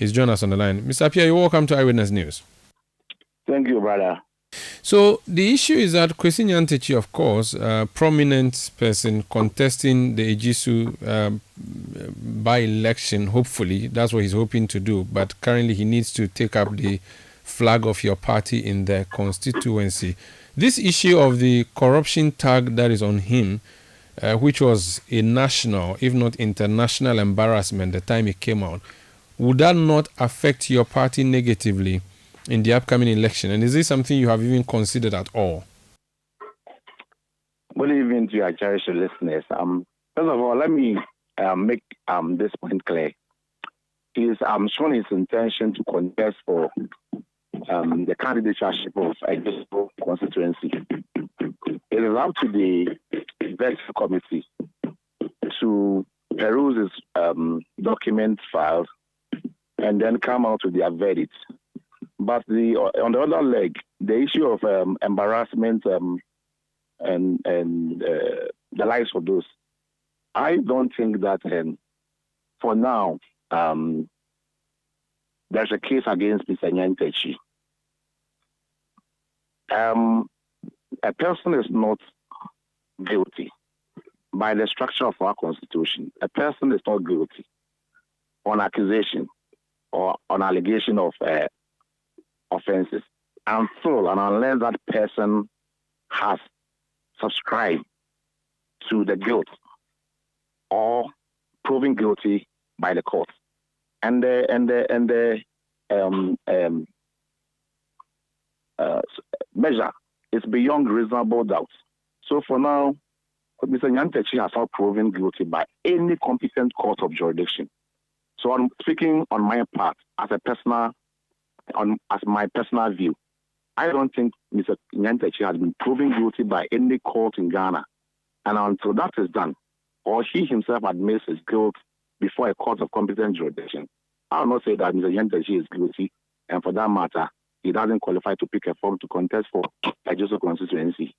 He's joined us on the line. Mr. Appiah, you're welcome to Eyewitness News. Thank you, brother. So the issue is that Kwesi Nyantakyi, of course, a prominent person contesting the Ejisu by-election, hopefully, that's what he's hoping to do, but currently he needs to take up the flag of your party in the constituency. This issue of the corruption tag that is on him, which was a national, if not international embarrassment the time it came out, would that not affect your party negatively in the upcoming election? And is this something you have even considered at all? Good evening to your cherished listeners. First of all, let me make this point clear. He's shown his intention to contest for the candidatureship of a constituency. It is up to the vetting committee to peruse his document files and then come out with their verdict. But on the other leg, the issue of embarrassment and the lives of those, I don't think that for now there's a case against Mr. Nyantakyi. A person is not guilty by the structure of our constitution. A person is not guilty on accusation or on allegation of offenses until and unless that person has subscribed to the guilt or proven guilty by the court. And the measure is beyond reasonable doubt. So for now, Mr. Nyantakyi has not proven guilty by any competent court of jurisdiction. So I'm speaking on my part as my personal view. I don't think Mr. Nyantakyi has been proven guilty by any court in Ghana. And until that is done, or he himself admits his guilt before a court of competent jurisdiction, I will not say that Mr. Nyantakyi is guilty, and for that matter, he doesn't qualify to pick a form to contest for a Joseph constituency.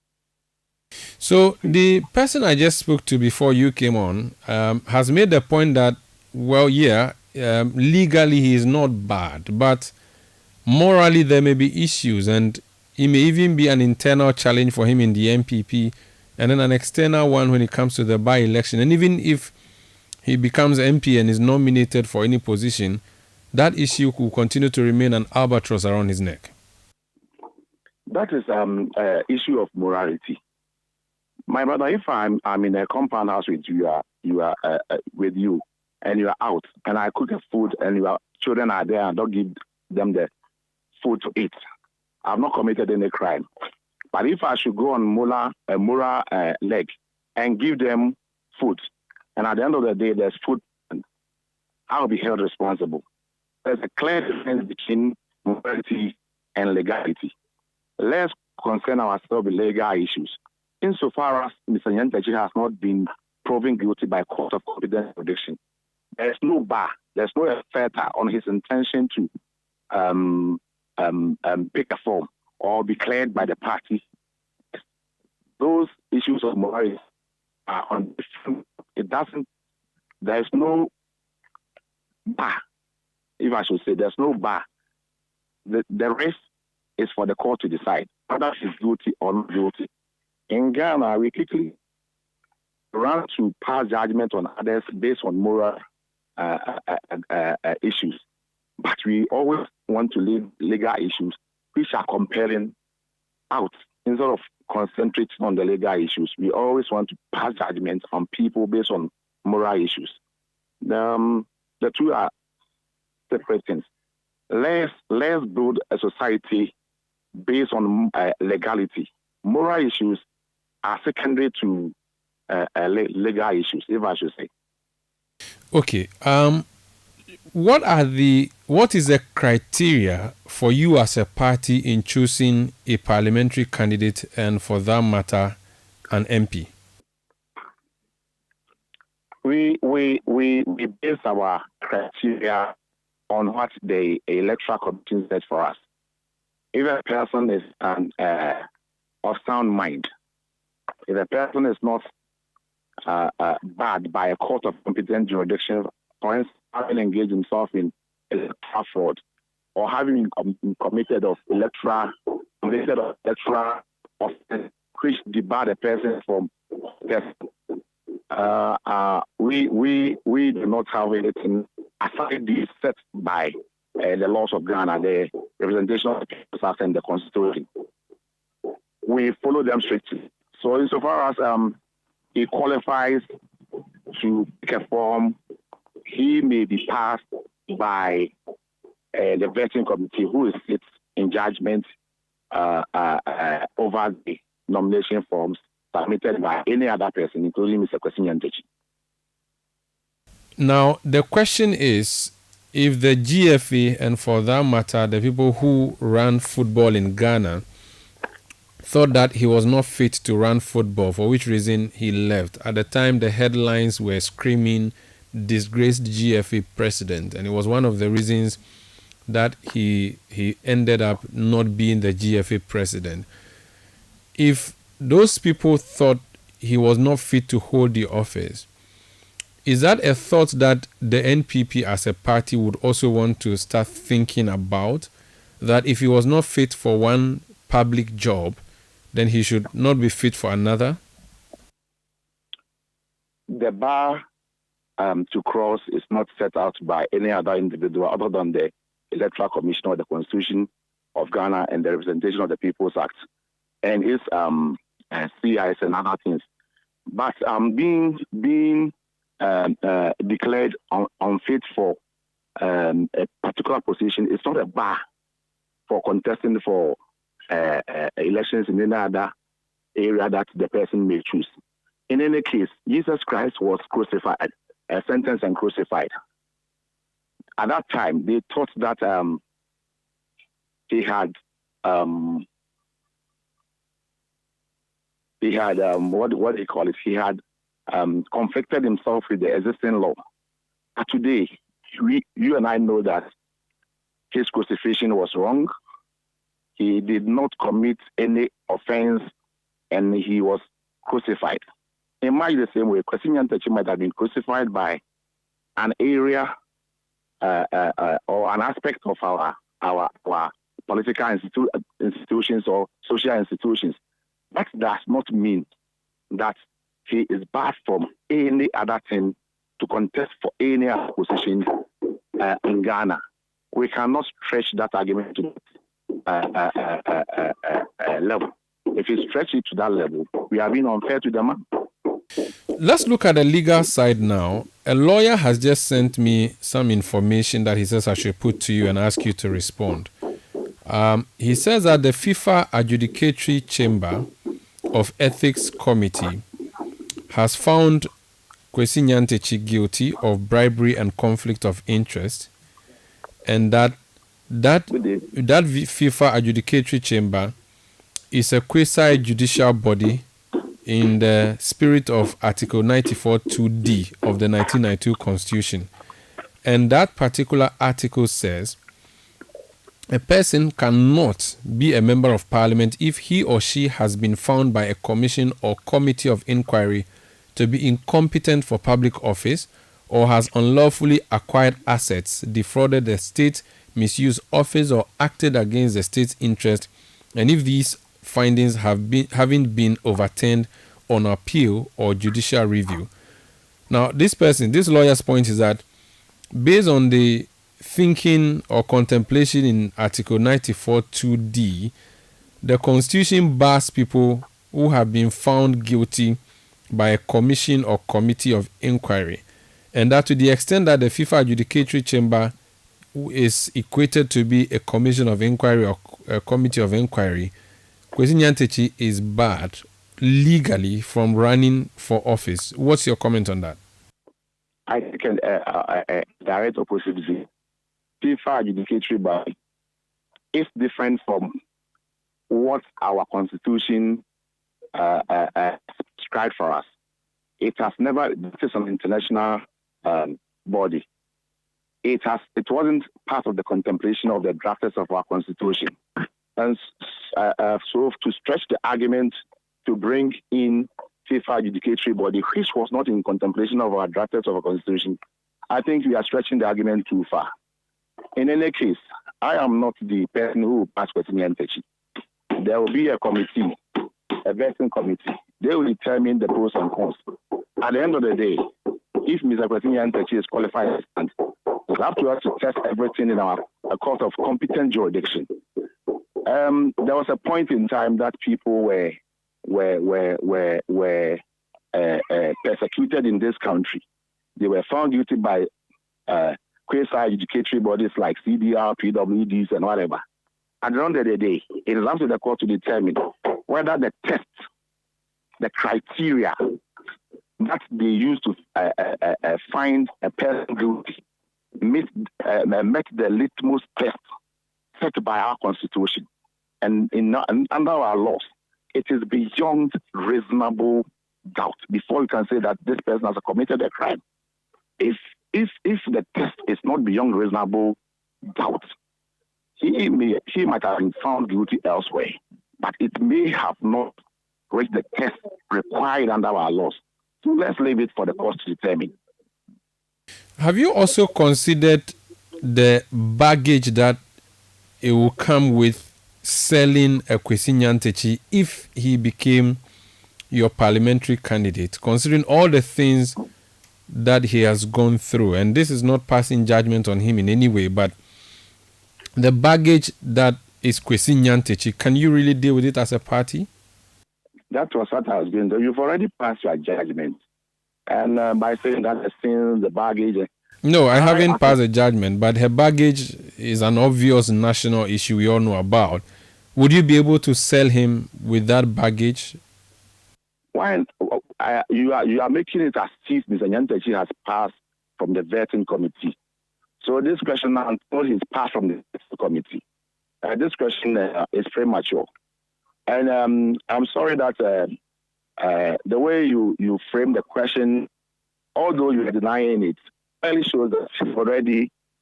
So the person I just spoke to before you came on has made the point that, well, legally he is not bad, but morally there may be issues, and it may even be an internal challenge for him in the NPP, and then an external one when it comes to the by-election. And even if he becomes MP and is nominated for any position, that issue will continue to remain an albatross around his neck. That is an issue of morality. My brother, if I'm in a compound house with you, with you, and you are out, and I cook a food, and your children are there, and don't give them the food to eat, I've not committed any crime. But if I should go on moral leg and give them food, and at the end of the day there's food, I'll be held responsible. There's a clear difference between morality and legality. Let's concern ourselves with legal issues. Insofar as Mr. Nyantakyi has not been proven guilty by court of competent jurisdiction, there's no bar, there's no fetter on his intention to pick a form or be cleared by the party. Those issues of morality are on different. There's no bar, if I should say, there's no bar. The rest is for the court to decide whether he's guilty or not guilty. In Ghana, we quickly run to pass judgment on others based on moral issues. But we always want to leave legal issues which are compelling out. Instead of concentrating on the legal issues, we always want to pass judgment on people based on moral issues. The two are separate things. Let's build a society based on legality. Moral issues are secondary to legal issues, if I should say. Okay. What is the criteria for you as a party in choosing a parliamentary candidate and, for that matter, an MP? We base our criteria on what the electoral commission says for us. If a person is of sound mind, if a person is not barred by a court of competent jurisdiction, for instance, having engaged himself in fraud or having committed of electoral offense, which debar the person from testing. We do not have anything aside these set by the laws of Ghana, the representation of the people and the constitution. We follow them strictly. So insofar as he qualifies to pick a form, he may be passed by the vetting committee, who sits in judgment over the nomination forms submitted by any other person, including Mr. Kwesi Nyantakyi. Now, the question is, if the GFA, and for that matter, the people who run football in Ghana, thought that he was not fit to run football, for which reason he left. At the time, the headlines were screaming, disgraced GFA president, and it was one of the reasons that he ended up not being the GFA president. If those people thought he was not fit to hold the office, is that a thought that the NPP as a party would also want to start thinking about? That if he was not fit for one public job, then he should not be fit for another? The bar to cross is not set out by any other individual other than the Electoral Commission or the Constitution of Ghana and the Representation of the People's Act and its CIs and other things. But being declared unfit for a particular position is not a bar for contesting for elections in any other area that the person may choose. In any case, Jesus Christ was crucified, sentenced and crucified. At that time, they thought that he had what do you call it? He had conflicted himself with the existing law. But today, you and I know that his crucifixion was wrong. He did not commit any offense, and he was crucified. In much the same way, Kwesi Nyantakyi might have been crucified by an area or an aspect of our political institutions or social institutions. That does not mean that he is barred from any other thing to contest for any other position in Ghana. We cannot stretch that argument to level. If you stretch it to that level, we are being unfair to the man. Let's look at the legal side now. A lawyer has just sent me some information that he says I should put to you and ask you to respond. He says that the FIFA Adjudicatory Chamber of Ethics Committee has found Kwesi Nyantakyi guilty of bribery and conflict of interest, and that FIFA Adjudicatory Chamber is a quasi-judicial body in the spirit of Article 94(2)(d) of the 1992 Constitution. And that particular article says a person cannot be a member of parliament if he or she has been found by a commission or committee of inquiry to be incompetent for public office or has unlawfully acquired assets, defrauded the state, misused office, or acted against the state's interest, and if these findings haven't been overturned on appeal or judicial review. Now, this lawyer's point is that based on the thinking or contemplation in Article 94(2)(d), the Constitution bars people who have been found guilty by a commission or committee of inquiry, and that to the extent that the FIFA Adjudicatory Chamber is equated to be a commission of inquiry or a committee of inquiry, Kwesi Nyantakyi is barred legally from running for office. What's your comment on that? I think a direct opposite view. FIFA Adjudicatory Body is different from what our Constitution prescribed for us. It has never, this is an international body. It wasn't part of the contemplation of the drafters of our Constitution. And so to stretch the argument to bring in FIFA Adjudicatory Body, which was not in contemplation of our drafters of our Constitution, I think we are stretching the argument too far. in any case, I am not the person who will pass Kwesi Nyantakyi. There will be a committee, a vetting committee. They will determine the pros and cons. At the end of the day, if Mr. Kwesi Nyantakyi is qualified, it's up to us to test everything in our court of competent jurisdiction. There was a point in time that people were persecuted in this country. They were found guilty by quasi-educatory bodies like CDR, PWDs, and whatever. At the end of the day, it is up to the court to determine whether the test, the criteria that they use to find a person guilty met the litmus test set by our constitution. And under our laws, it is beyond reasonable doubt before you can say that this person has committed a crime. If the test is not beyond reasonable doubt, he might have been found guilty elsewhere, but it may have not reached the test required under our laws. So let's leave it for the court to determine. Have you also considered the baggage that it will come with selling a Kwesi Nyantakyi if he became your parliamentary candidate, considering all the things that he has gone through? And this is not passing judgment on him in any way, but the baggage that is Kwesi Nyantakyi, can you really deal with it as a party? That was what I was going to do. You've already passed your judgment. And by saying that the baggage... No, I haven't passed a judgment, but her baggage is an obvious national issue we all know about. Would you be able to sell him with that baggage? Why you are making it as if Mr. Nyantakyi has passed from the vetting committee. So this question now, until he's passed from the vetting committee, this question is premature. And I'm sorry that the way you frame the question, although you are denying it, clearly shows that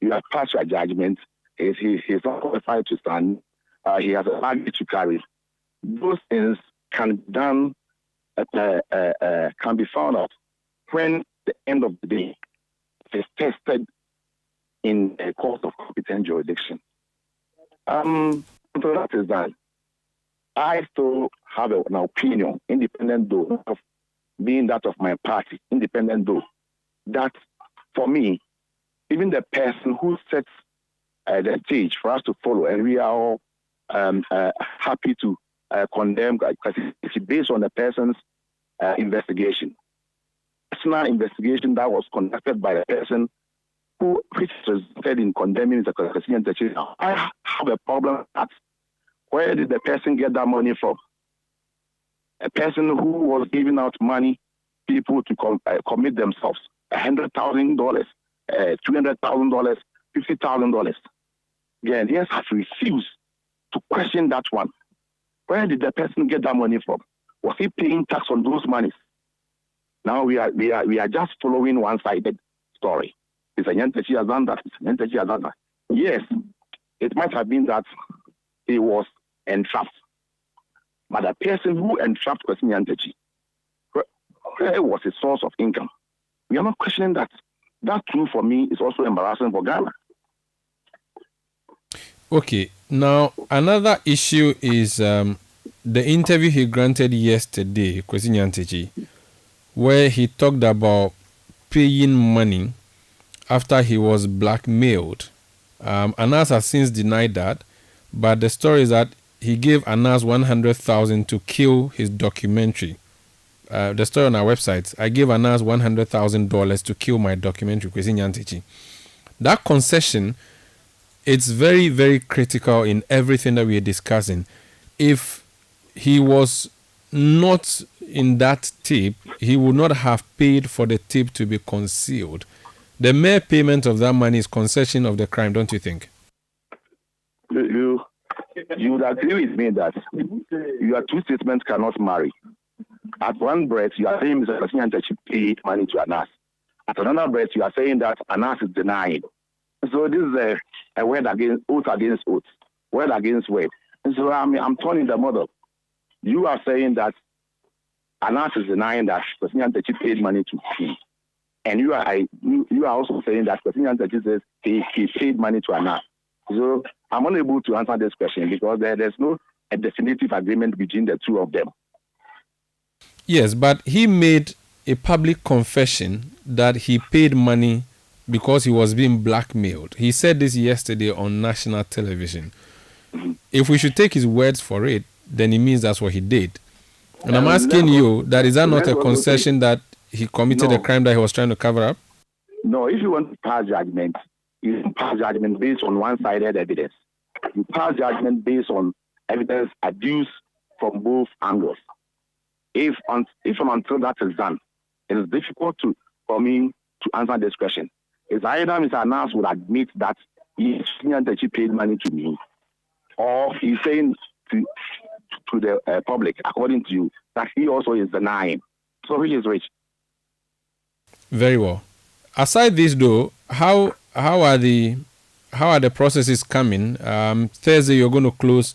you have passed your judgment. He's not qualified to stand. He has a baggage to carry. Those things can be done, can be found out when the end of the day is tested in a court of competent jurisdiction. So that is done. I still have an opinion, independent though, of being that of my party, independent though, that for me, even the person who sets the stage for us to follow, and we are all happy to condemn because it's based on the person's investigation. Personal investigation that was conducted by the person which resulted in condemning the Kwesi Nyantakyi. I have a problem with that. Where did the person get that money from? A person who was giving out money, people to commit themselves, $100,000, $200,000, $50,000. Again, yes, have refused to question that one. Where did the person get that money from? Was he paying tax on those monies? Now we are just following one-sided story. Mr. Nyantakyi has done that. Mr. Nyantakyi has done that. Yes, it might have been that he was entrapped. But the person who entrapped Kwesi Nyantakyi, where was his source of income? We are not questioning that. That too, for me, is also embarrassing for Ghana. Okay, now another issue is the interview he granted yesterday, Kwesi Nyantakyi, where he talked about paying money after he was blackmailed. Anas has since denied that, but the story is that he gave Anas $100,000 to kill his documentary. The story on our website, I gave Anas $100,000 to kill my documentary, Kwesi Nyantakyi. That concession, it's very, very critical in everything that we are discussing. If he was not in that tip, he would not have paid for the tip to be concealed. The mere payment of that money is concession of the crime, don't you think? You would agree with me that your two statements cannot marry. At one breath, you are saying Mr. Kwesi Nyantakyi paid money to Anas. At another breath, you are saying that Anas is denying. So this is a word against oath against oath, word against word. And so I'm turning the model. You are saying that Anas is denying that Kwesi Nyantakyi paid money to him. And you are also saying that Kwesi Nyantakyi says he paid money to Anna. So I'm unable to answer this question because there's no a definitive agreement between the two of them. Yes, but he made a public confession that he paid money because he was being blackmailed. He said this yesterday on national television. Mm-hmm. If we should take his words for it, then it means that's what he did. And I'm asking you, that is that not a concession that he committed a crime that he was trying to cover up? No, if you want to pass judgment, you pass judgment based on one-sided evidence. You pass judgment based on evidence adduced from both angles. If and until that is done, it is difficult for me to answer this question. It's either Mr. Anas would admit that he paid money to me, or he's saying to the public, according to you, that he also is denying. So he is rich. Very well. Aside this, though, how are the processes coming? Thursday, you're going to close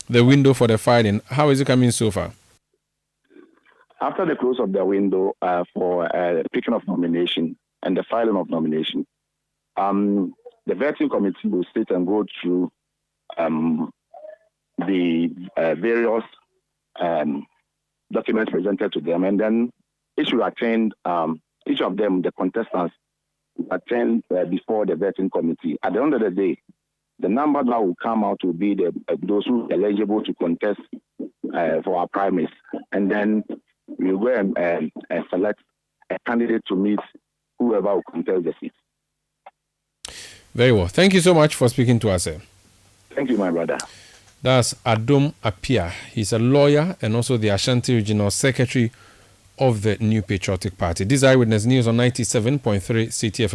the window for the filing. How is it coming so far? After the close of the window for picking of nomination and the filing of nomination, the vetting committee will sit and go through the various documents presented to them, and then each of them, the contestants, attend before the vetting committee. At the end of the day, the number that will come out will be those who are eligible to contest for our primaries, and then we'll go and select a candidate to meet whoever will contest the seat. Very well. Thank you so much for speaking to us. Thank you, my brother. That's Adom Apia. He's a lawyer and also the Ashanti Regional Secretary of the New Patriotic Party. This is Eyewitness News on 97.3 Citi FM.